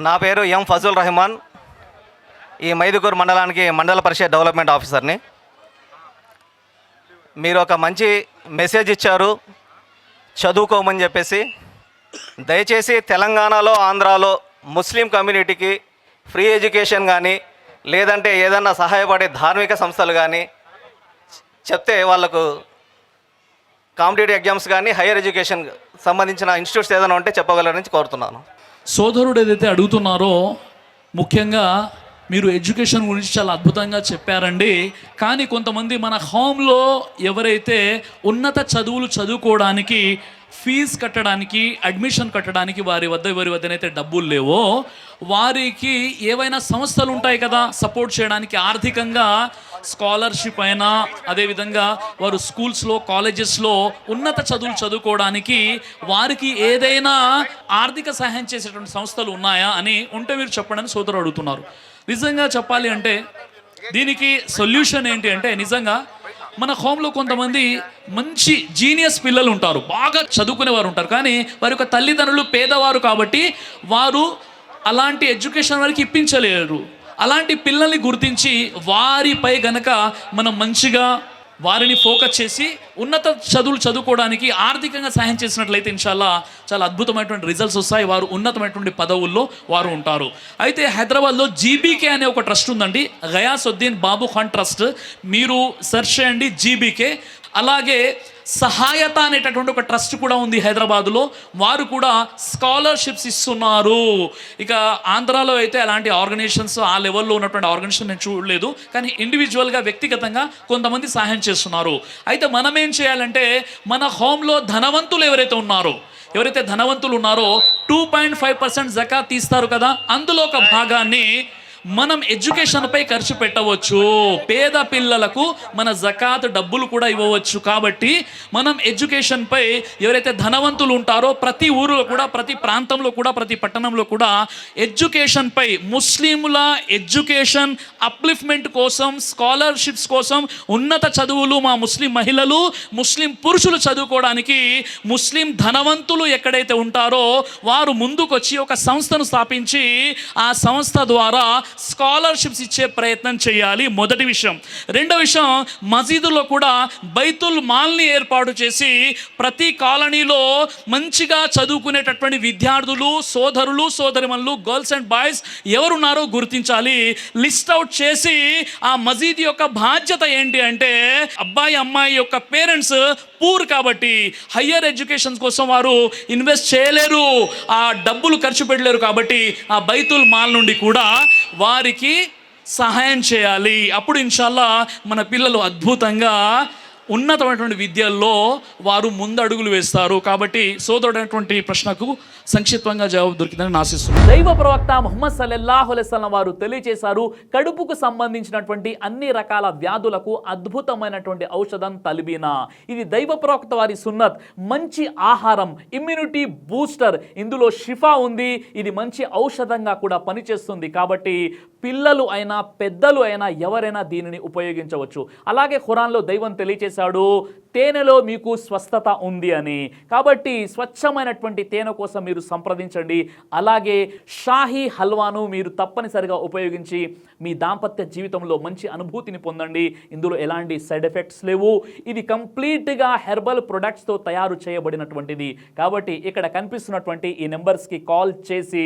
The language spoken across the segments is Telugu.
నా పేరు ఎం ఫజుల్ రెహమాన్. ఈ మైదుకూరు మండలానికి మండల పరిషత్ డెవలప్మెంట్ ఆఫీసర్ని. మీరు ఒక మంచి మెసేజ్ ఇచ్చారు, చదువుకోమని చెప్పేసి. దయచేసి తెలంగాణలో, ఆంధ్రాలో ముస్లిం కమ్యూనిటీకి ఫ్రీ ఎడ్యుకేషన్ కానీ, లేదంటే ఏదన్నా సహాయపడే ధార్మిక సంస్థలు కానీ చెప్తే వాళ్ళకు కాంపిటేటివ్ ఎగ్జామ్స్ కానీ, హైయర్ ఎడ్యుకేషన్ సంబంధించిన ఇన్స్టిట్యూట్స్ ఏదైనా ఉంటే చెప్పగలరని కోరుతున్నాను. సోదరుడు ఏదైతే అడుగుతున్నారో, ముఖ్యంగా మీరు ఎడ్యుకేషన్ గురించి చాలా అద్భుతంగా చెప్పారండి. కానీ కొంతమంది మన హోమ్లో ఎవరైతే ఉన్నత చదువులు చదువుకోవడానికి, ఫీజు కట్టడానికి, అడ్మిషన్ కట్టడానికి ఎవరి వద్దనైతే డబ్బులు లేవో, వారికి ఏవైనా సంస్థలు ఉంటాయి కదా సపోర్ట్ చేయడానికి ఆర్థికంగా, స్కాలర్షిప్ అయినా, అదేవిధంగా వారు స్కూల్స్లో, కాలేజెస్లో ఉన్నత చదువులు చదువుకోవడానికి వారికి ఏదైనా ఆర్థిక సహాయం చేసేటువంటి సంస్థలు ఉన్నాయా అని ఉంటే మీరు చెప్పండి అని సోదరుడు అడుగుతున్నారు. నిజంగా చెప్పాలి అంటే దీనికి సొల్యూషన్ ఏంటి అంటే, నిజంగా మన హోమ్లో కొంతమంది మంచి జీనియస్ పిల్లలు ఉంటారు, బాగా చదువుకునేవారు ఉంటారు. కానీ వారి యొక్క తల్లిదండ్రులు పేదవారు కాబట్టి వారు అలాంటి ఎడ్యుకేషన్ వారికి ఇప్పించలేరు. అలాంటి పిల్లల్ని గుర్తించి వారిపై గనక మనం మంచిగా వారిని ఫోకస్ చేసి ఉన్నత చదువులు చదువుకోవడానికి ఆర్థికంగా సహాయం చేసినట్లయితే ఇన్షాల్లా చాలా అద్భుతమైనటువంటి రిజల్ట్స్ వస్తాయి. వారు ఉన్నతమైనటువంటి పదవుల్లో వారు ఉంటారు. అయితే హైదరాబాద్లో జీబీకే అనే ఒక ట్రస్ట్ ఉందండి, గయాసుద్దీన్ బాబు ఖాన్ ట్రస్ట్. మీరు సెర్చ్ చేయండి జీబీకే. అలాగే సహాయత అనేటటువంటి ఒక ట్రస్ట్ కూడా ఉంది హైదరాబాదులో. వారు కూడా స్కాలర్షిప్స్ ఇస్తున్నారు. ఇక ఆంధ్రాలో అయితే అలాంటి ఆర్గనైజేషన్స్, ఆ లెవెల్లో ఉన్నటువంటి ఆర్గనైజేషన్ నేను చూడలేదు. కానీ ఇండివిజువల్గా, వ్యక్తిగతంగా కొంతమంది సహాయం చేస్తున్నారు. అయితే మనం ఏం చేయాలంటే, మన హోమ్లో ధనవంతులు ఎవరైతే ఉన్నారో, 2.5% జకాత్ తీస్తారు కదా, అందులో ఒక భాగాన్ని మనం ఎడ్యుకేషన్పై ఖర్చు పెట్టవచ్చు. పేద పిల్లలకు మన జకాత్ డబ్బులు కూడా ఇవ్వవచ్చు. కాబట్టి మనం ఎడ్యుకేషన్పై ఎవరైతే ధనవంతులు ఉంటారో, ప్రతి ఊరిలో కూడా, ప్రతి ప్రాంతంలో కూడా, ప్రతి పట్టణంలో కూడా ఎడ్యుకేషన్పై, ముస్లింల ఎడ్యుకేషన్ అప్లిఫ్ట్మెంట్ కోసం, స్కాలర్షిప్స్ కోసం, ఉన్నత చదువులు మా ముస్లిం మహిళలు, ముస్లిం పురుషులు చదువుకోవడానికి ముస్లిం ధనవంతులు ఎక్కడైతే ఉంటారో వారు ముందుకొచ్చి ఒక సంస్థను స్థాపించి ఆ సంస్థ ద్వారా స్కాలర్షిప్స్ ఇచ్చే ప్రయత్నం చేయాలి. మొదటి విషయం. రెండో విషయం, మసీదులో కూడా బైతుల్ మాల్ని ఏర్పాటు చేసి ప్రతి కాలనీలో మంచిగా చదువుకునేటటువంటి విద్యార్థులు, సోదరులు, సోదరిమణులు, గర్ల్స్ అండ్ బాయ్స్ ఎవరున్నారో గుర్తించాలి. లిస్ట్ అవుట్ చేసి ఆ మసీద్ యొక్క బాధ్యత ఏంటి అంటే, అబ్బాయి అమ్మాయి యొక్క పేరెంట్స్ పూర్ కాబట్టి హయ్యర్ ఎడ్యుకేషన్ కోసం వారు ఇన్వెస్ట్ చేయలేరు, ఆ డబ్బులు ఖర్చు పెట్టలేరు. కాబట్టి ఆ బైతుల్ మాల్ నుండి కూడా వారికి సహాయం చేయాలి. అప్పుడు ఇన్షాల్లా మన పిల్లలు అద్భుతంగా ఉన్నతమైనటువంటి విద్యల్లో వారు ముందడుగులు వేస్తారు. కాబట్టి సోదరుడైనటువంటి ప్రశ్నకు సంక్షిప్తంగా జవాబు దొరికిందని ఆశిస్తున్నాను. దైవ ప్రవక్త ముహమ్మద్ సల్లల్లాహు అలైహి వసల్లం వారు తెలియజేశారు, కడుపుకు సంబంధించినటువంటి అన్ని రకాల వ్యాధులకు అద్భుతమైనటువంటి ఔషధం తల్బీనా. ఇది దైవ ప్రవక్త వారి సున్నత్. మంచి ఆహారం, ఇమ్యూనిటీ బూస్టర్, ఇందులో షిఫా ఉంది. ఇది మంచి ఔషధంగా కూడా పనిచేస్తుంది. కాబట్టి పిల్లలు అయినా, పెద్దలు అయినా, ఎవరైనా దీనిని ఉపయోగించవచ్చు. అలాగే ఖురాన్లో దైవం తెలియజేశాడు, తేనెలో మీకు స్వస్థత ఉంది అని. కాబట్టి స్వచ్ఛమైనటువంటి తేనె కోసం మీరు సంప్రదించండి. అలాగే షాహీ హల్వాను మీరు తప్పనిసరిగా ఉపయోగించి మీ దాంపత్య జీవితంలో మంచి అనుభూతిని పొందండి. ఇందులో ఎలాంటి సైడ్ ఎఫెక్ట్స్ లేవు. ఇది కంప్లీట్గా హెర్బల్ ప్రొడక్ట్స్తో తయారు చేయబడినటువంటిది. కాబట్టి ఇక్కడ కనిపిస్తున్నటువంటి ఈ నెంబర్స్కి కాల్ చేసి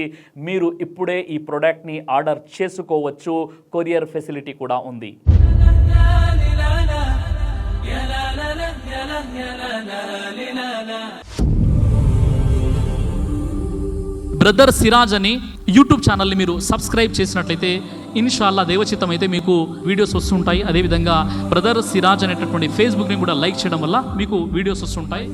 మీరు ఇప్పుడే ఈ ప్రోడక్ట్ని ఆర్డర్ చేసుకోవచ్చు. కొరియర్ ఫెసిలిటీ కూడా ఉంది. బ్రదర్ సిరాజ్ అని యూట్యూబ్ ఛానల్ని మీరు సబ్స్క్రైబ్ చేసినట్లయితే ఇన్షాల్లా దైవచిత్తం అయితే మీకు వీడియోస్ వస్తుంటాయి. అదేవిధంగా బ్రదర్ సిరాజ్ అనేటటువంటి ఫేస్బుక్ని కూడా లైక్ చేయడం వల్ల మీకు వీడియోస్ వస్తుంటాయి.